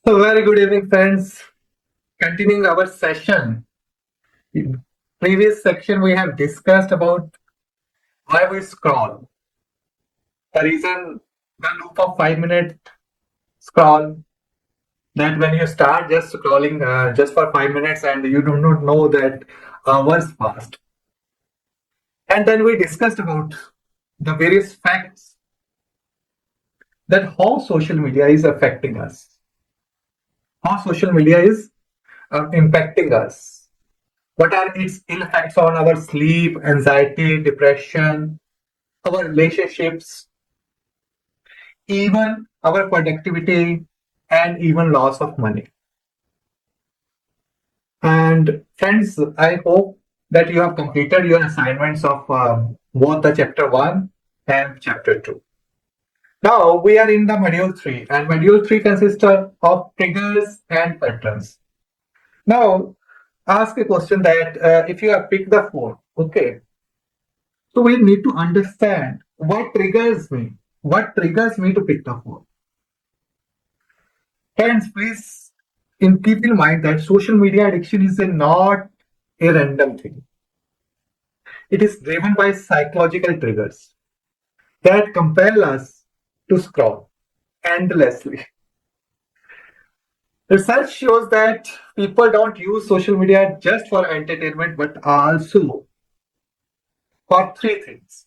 So, very good evening, friends. Continuing our session. In previous section, we have discussed about why we scroll. The reason, the loop of 5 minute scroll, that when you start just scrolling just for 5 minutes and you do not know that hours passed. And then we discussed about the various facts that how social media is affecting us, how social media is impacting us. What are its ill effects on our sleep, anxiety, depression, our relationships, even our productivity, and even loss of money? And friends, I hope that you have completed your assignments of both the chapter 1 and chapter 2. Now we are in the module 3, and module 3 consists of triggers and patterns. Now, ask a question that if you have picked the phone, okay, so we need to understand what triggers me. What triggers me to pick the phone? Friends, please keep in mind that social media addiction is not a random thing. It is driven by psychological triggers that compel us to scroll endlessly. Research shows that people don't use social media just for entertainment but also for three things.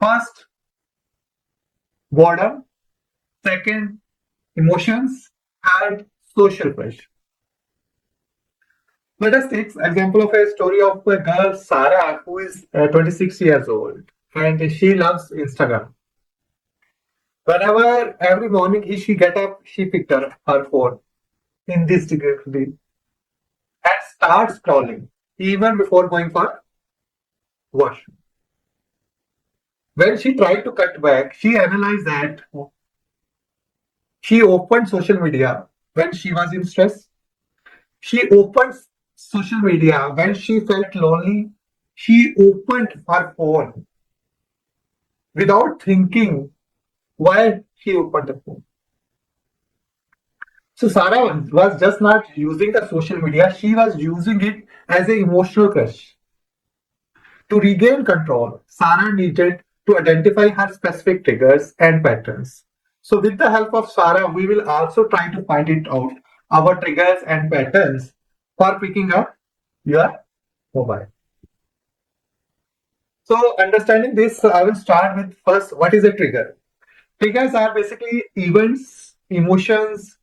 First, boredom. Second, emotions. And social pressure. Let us take example of a story of a girl, Sarah, who is 26 years old, and she loves Instagram. Whenever every morning she get up, she picked up her phone in this degree and start scrolling even before going for washroom. When she tried to cut back, she analyzed that she opened social media when she was in stress. She opened social media when she felt lonely. She opened her phone without thinking why she opened the phone. So Sarah was just not using the social media, she was using it as an emotional crutch. To regain control, Sarah needed to identify her specific triggers and patterns. So with the help of Sarah, we will also try to find it out, our triggers and patterns for picking up your mobile. So understanding this, I will start with first, what is a trigger? Triggers are basically events, emotions,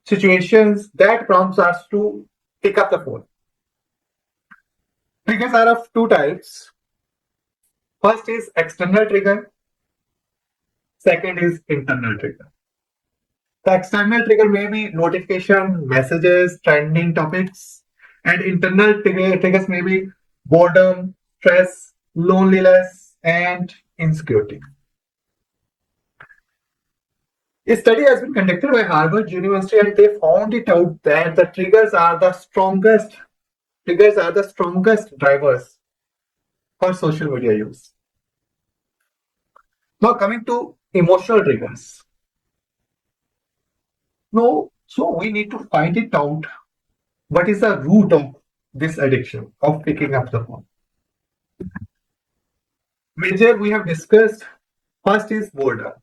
situations that prompts us to pick up the phone. Triggers are of two types. First is external trigger, second is internal trigger. The external trigger may be notification, messages, trending topics, and internal triggers may be boredom, stress, loneliness, and insecurity. A study has been conducted by Harvard University and they found it out that the triggers are the strongest drivers for social media use. Now coming to emotional triggers. No, so we need to find it out what is the root of this addiction of picking up the phone. Major we have discussed first is boredom.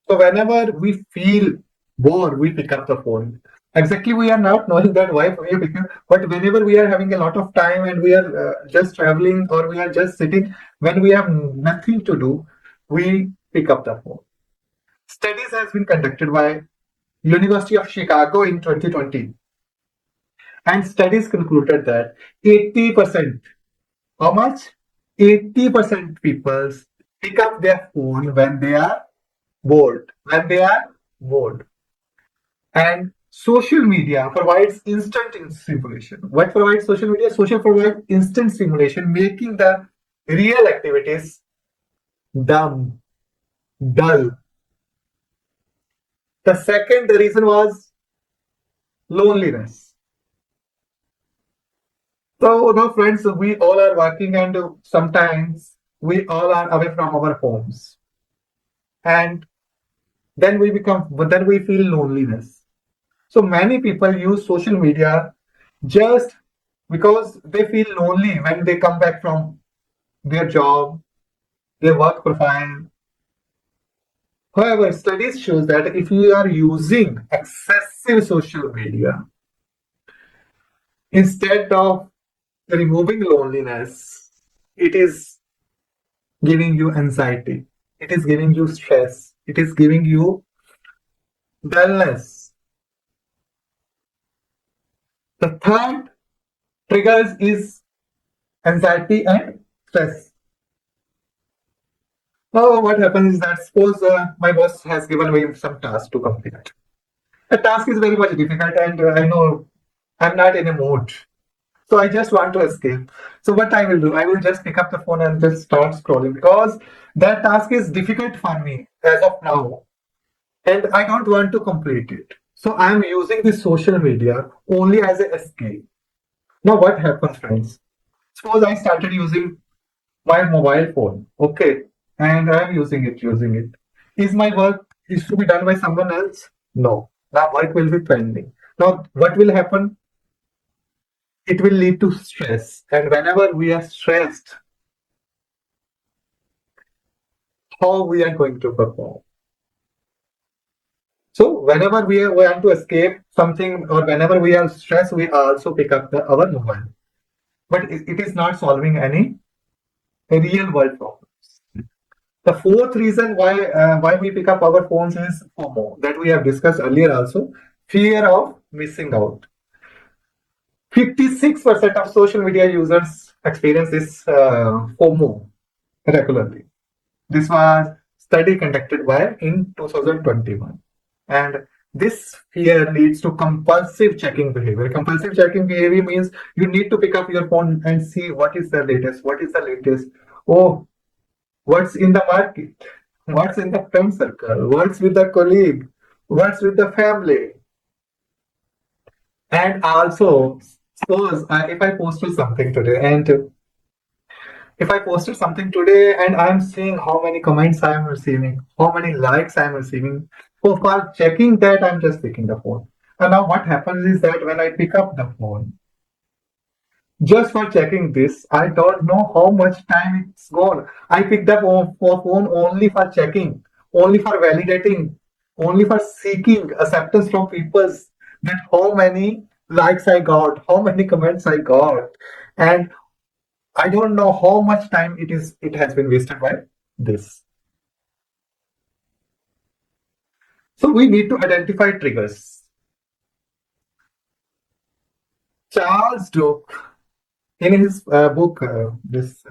So whenever we feel bored, we pick up the phone. Exactly, we are not knowing that why we are picking, but whenever we are having a lot of time and we are just traveling or we are just sitting, when we have nothing to do, we pick up the phone. Studies has been conducted by University of Chicago in 2020, and studies concluded that 80%, how much? 80% people pick up their phone when they are bored. When they are bored. And social media provides instant stimulation. What provides social media? Social provides instant stimulation, making the real activities dumb, dull. The second reason was loneliness. So now, friends, we all are working, and sometimes we all are away from our homes. And then we feel loneliness. So many people use social media just because they feel lonely when they come back from their job, their work profile. However, studies shows that if you are using excessive social media instead of removing loneliness, it is giving you anxiety, it is giving you stress, it is giving you dullness. The third triggers is anxiety and stress. Now, what happens is that suppose my boss has given me some task to complete. The task is very much difficult, and I know I'm not in a mood. So I just want to escape. So what I will do, I will just pick up the phone and just start scrolling because that task is difficult for me as of now, and I don't want to complete it. So I am using this social media only as an escape. Now what happens, friends? Suppose I started using my mobile phone, okay, and I'm using it. Is my work is to be done by someone else? No. Now work will be pending. Now what will happen? It will lead to stress. And whenever we are stressed, how we are going to perform? So whenever we want to escape something or whenever we are stressed, we also pick up our mobile. But it is not solving any real world problems. The fourth reason why we pick up our phones is FOMO that we have discussed earlier also, fear of missing out. 56% of social media users experience this FOMO regularly. This was study conducted by in 2021. And this fear leads to compulsive checking behavior. Compulsive checking behavior means you need to pick up your phone and see what is the latest, what is the latest. Oh, what's in the market? What's in the friend circle? What's with the colleague? What's with the family? And also, suppose if I posted something today and if I posted something today and I'm seeing how many comments I am receiving, how many likes I am receiving, so for checking that, I'm just picking the phone. And now what happens is that when I pick up the phone, just for checking this, I don't know how much time it's gone. I picked up phone only for checking, only for validating, only for seeking acceptance from people that how many likes I got, how many comments I got, and I don't know how much time it has been wasted by this. So we need to identify triggers. Charles Duke, in his book, this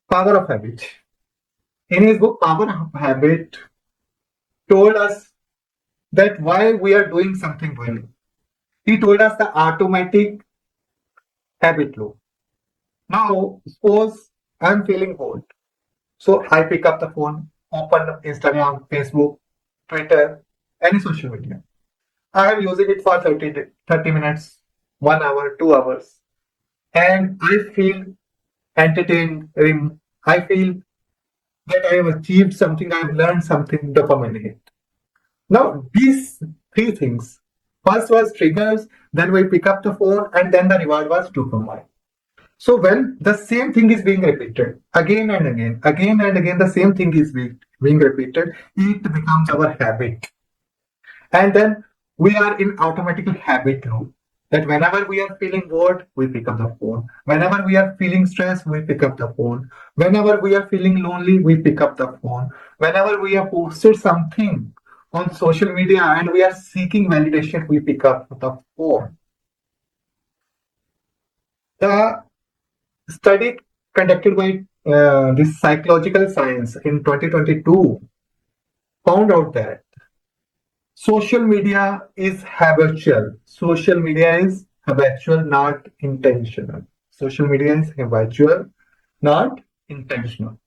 Power of Habit, in his book Power of Habit, told us that why we are doing something well. He told us the automatic habit loop. Now, suppose I'm feeling bored, so I pick up the phone, open Instagram, Facebook, Twitter, any social media. I am using it for 30 minutes, 1 hour, 2 hours, and I feel entertained. I feel that I have achieved something, I have learned something, dopamine hit. Now, these three things first was triggers, then we pick up the phone, and then the reward was dopamine. So, when the same thing is being repeated again and again, the same thing is being repeated, it becomes our habit. And then we are in automatic habit loop that whenever we are feeling bored, we pick up the phone. Whenever we are feeling stressed, we pick up the phone. Whenever we are feeling lonely, we pick up the phone. Whenever we have posted something on social media and we are seeking validation, we pick up the phone. The study conducted by this psychological science in 2022 found out that social media is habitual. Social media is habitual, not intentional. Social media is habitual, not intentional.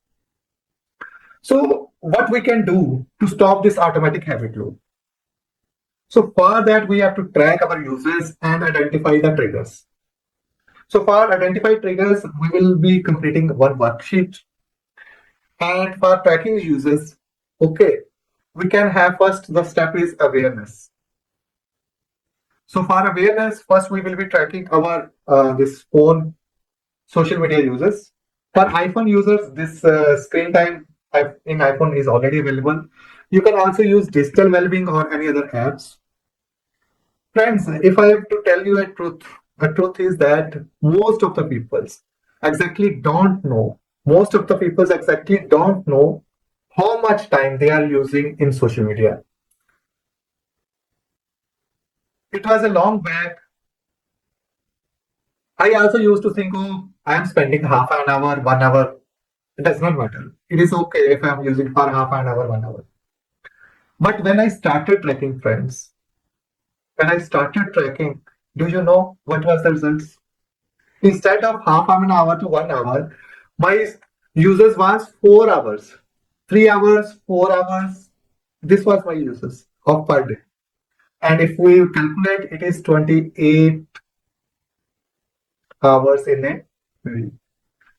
So, what we can do to stop this automatic habit loop? So, for that, we have to track our users and identify the triggers. So, for identify triggers, we will be completing one worksheet. And for tracking users, okay, we can have first the step is awareness. So for awareness, first we will be tracking our this phone social media users. For iPhone users, this screen time in iPhone is already available. You can also use digital wellbeing or any other apps. Friends, if I have to tell you a truth is that most of the people exactly don't know how much time they are using in social media. It was a long back. I also used to think, oh, I am spending half an hour, 1 hour. It does not matter. It is okay if I am using for half an hour, 1 hour. But when I started tracking friends, when I started tracking, do you know what was the results? Instead of half an hour to 1 hour, my users was 4 hours, 3 hours, 4 hours. This was my users of per day. And if we calculate, it is 28 hours in a week.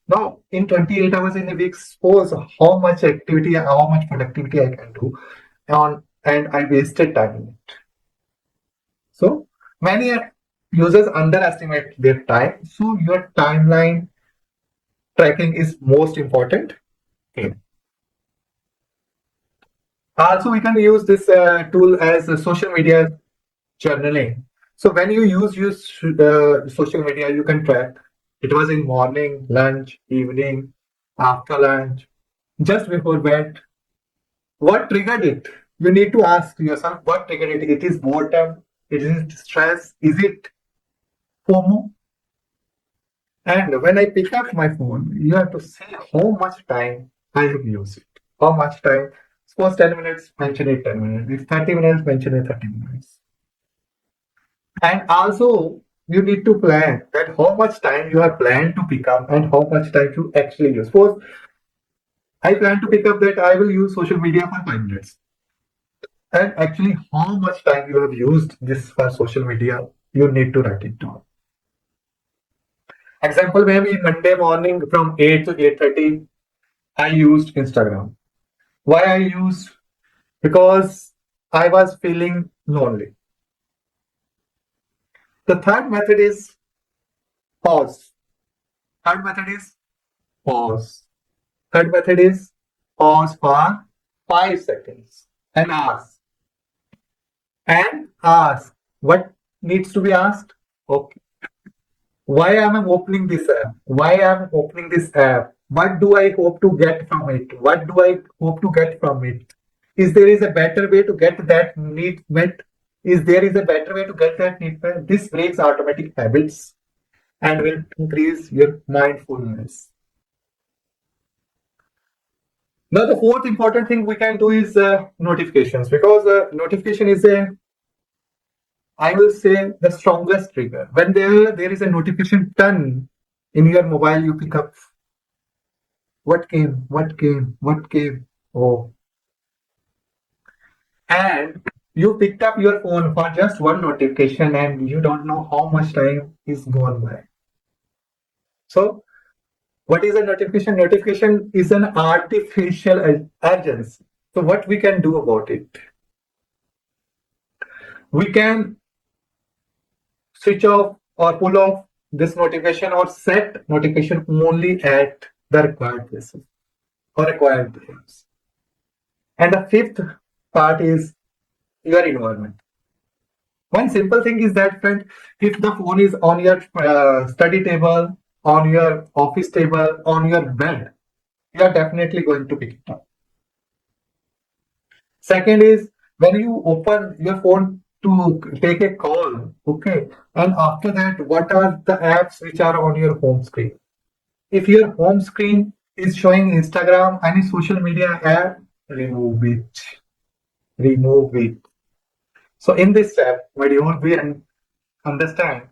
Now, in 28 hours in a week, suppose how much activity, how much productivity I can do on, and I wasted time in it. So many users underestimate their time. So your timeline tracking is most important. Okay. Also, we can use this tool as a social media journaling. So when you use social media, you can track. It was in morning, lunch, evening, after lunch, just before bed. What triggered it? You need to ask yourself what triggered it. It is boredom. It is stress. Is it FOMO? And when I pick up my phone, you have to see how much time I have used it. How much time? Suppose 10 minutes, mention it 10 minutes. If 30 minutes, mention it 30 minutes. And also, you need to plan that how much time you have planned to pick up and how much time you actually use. Suppose I plan to pick up that I will use social media for 5 minutes. And actually, how much time you have used this for social media, you need to write it down. Example, maybe Monday morning from 8 to 8:30, I used Instagram. Why I used? Because I was feeling lonely. The third method is pause. Third method is pause. Third method is pause for 5 seconds and ask. And ask. What needs to be asked? Okay. Why am I opening this app? Why am I opening this app? What do I hope to get from it? What do I hope to get from it? Is there is a better way to get that need met? Is there is a better way to get that need met? This breaks automatic habits and will increase your mindfulness. Now, the fourth important thing we can do is notifications, because notification is a, I will say, the strongest trigger. When there is a notification turn in your mobile, you pick up what came, what came, what came. Oh, and you picked up your phone for just one notification and you don't know how much time is gone by. So, what is a notification? Notification is an artificial urgency. So, what we can do about it? We can switch off or pull off this notification or set notification only at the required places or required times. And the fifth part is your environment. One simple thing is that, friend, if the phone is on your study table, on your office table, on your bed, you are definitely going to pick it up. Second is when you open your phone to take a call, okay, and after that, what are the apps which are on your home screen? If your home screen is showing Instagram, any social media app, remove it. Remove it. So in this step, module, we understand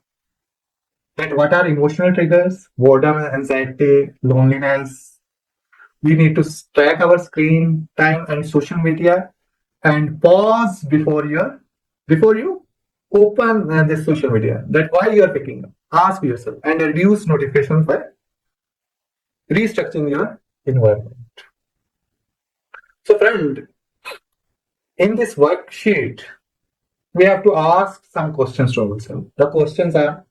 that what are emotional triggers, boredom, anxiety, loneliness. We need to track our screen time and social media and pause before you open this social media. That why you are picking up. Ask yourself and reduce notifications by restructuring your environment. So, friend, In this worksheet, we have to ask some questions to ourselves. The questions are: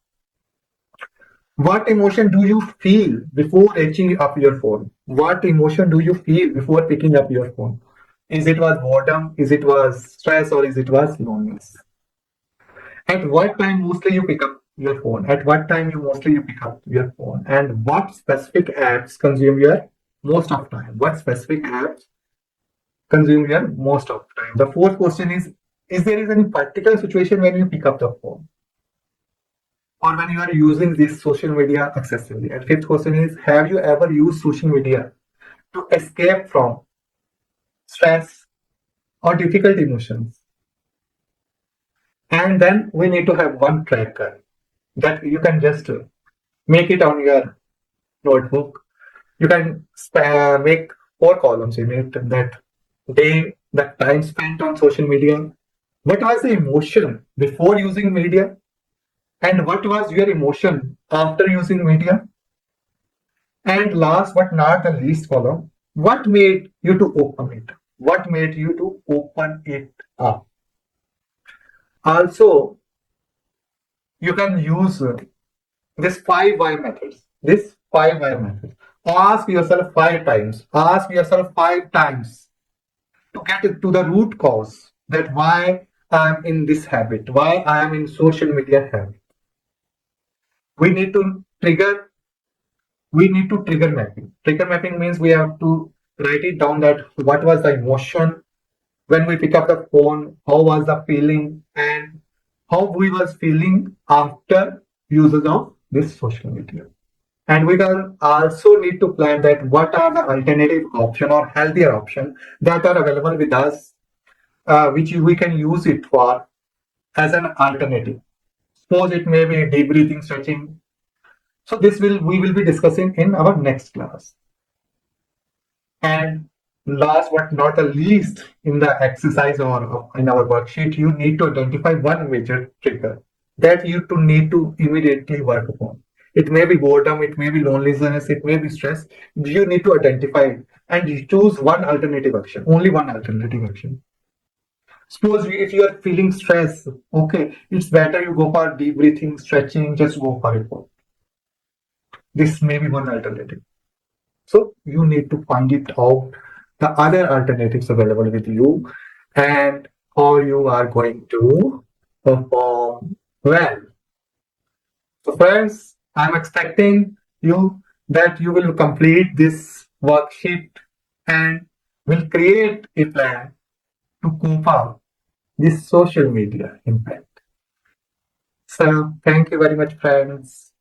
what emotion do you feel before reaching up your phone? What emotion do you feel before picking up your phone? Is it was boredom? Is it was stress? Or is it was loneliness? At what time mostly you pick up your phone? At what time you mostly you pick up your phone? And what specific apps consume your most of time? What specific apps consume your most of time? The fourth question is there is any particular situation when you pick up the phone or when you are using this social media excessively? And fifth question is, have you ever used social media to escape from stress or difficult emotions? And then we need to have one tracker that you can just make it on your notebook. You can make 4 columns in it: that day, the time spent on social media, what was the emotion before using media, and what was your emotion after using media, and last but not the least column, what made you to open it? What made you to open it up? Also, you can use this 5 why methods. This 5 why method. Ask yourself 5 times. Ask yourself 5 times to get to the root cause that why I'm in this habit, why I am in social media habit. We need to trigger. We need to trigger mapping. Trigger mapping means we have to write it down that what was the emotion when we pick up the phone, how was the feeling, and how we was feeling after usage of this social media. And we can also need to plan that what are the alternative option or healthier option that are available with us, which we can use it for as an alternative. Suppose it may be deep breathing, stretching. So this will we will be discussing in our next class. And last but not the least, in the exercise or in our worksheet, you need to identify one major trigger that you to need to immediately work upon. It may be boredom, it may be loneliness, it may be stress. You need to identify it and you choose one alternative action, only one alternative action. Suppose if you are feeling stress, okay, it's better you go for deep breathing, stretching, just go for it. This may be one alternative. So you need to find it out, the other alternatives available with you, and how you are going to perform well. So friends, I'm expecting you that you will complete this worksheet and will create a plan to cope up this social media impact. So thank you very much, friends.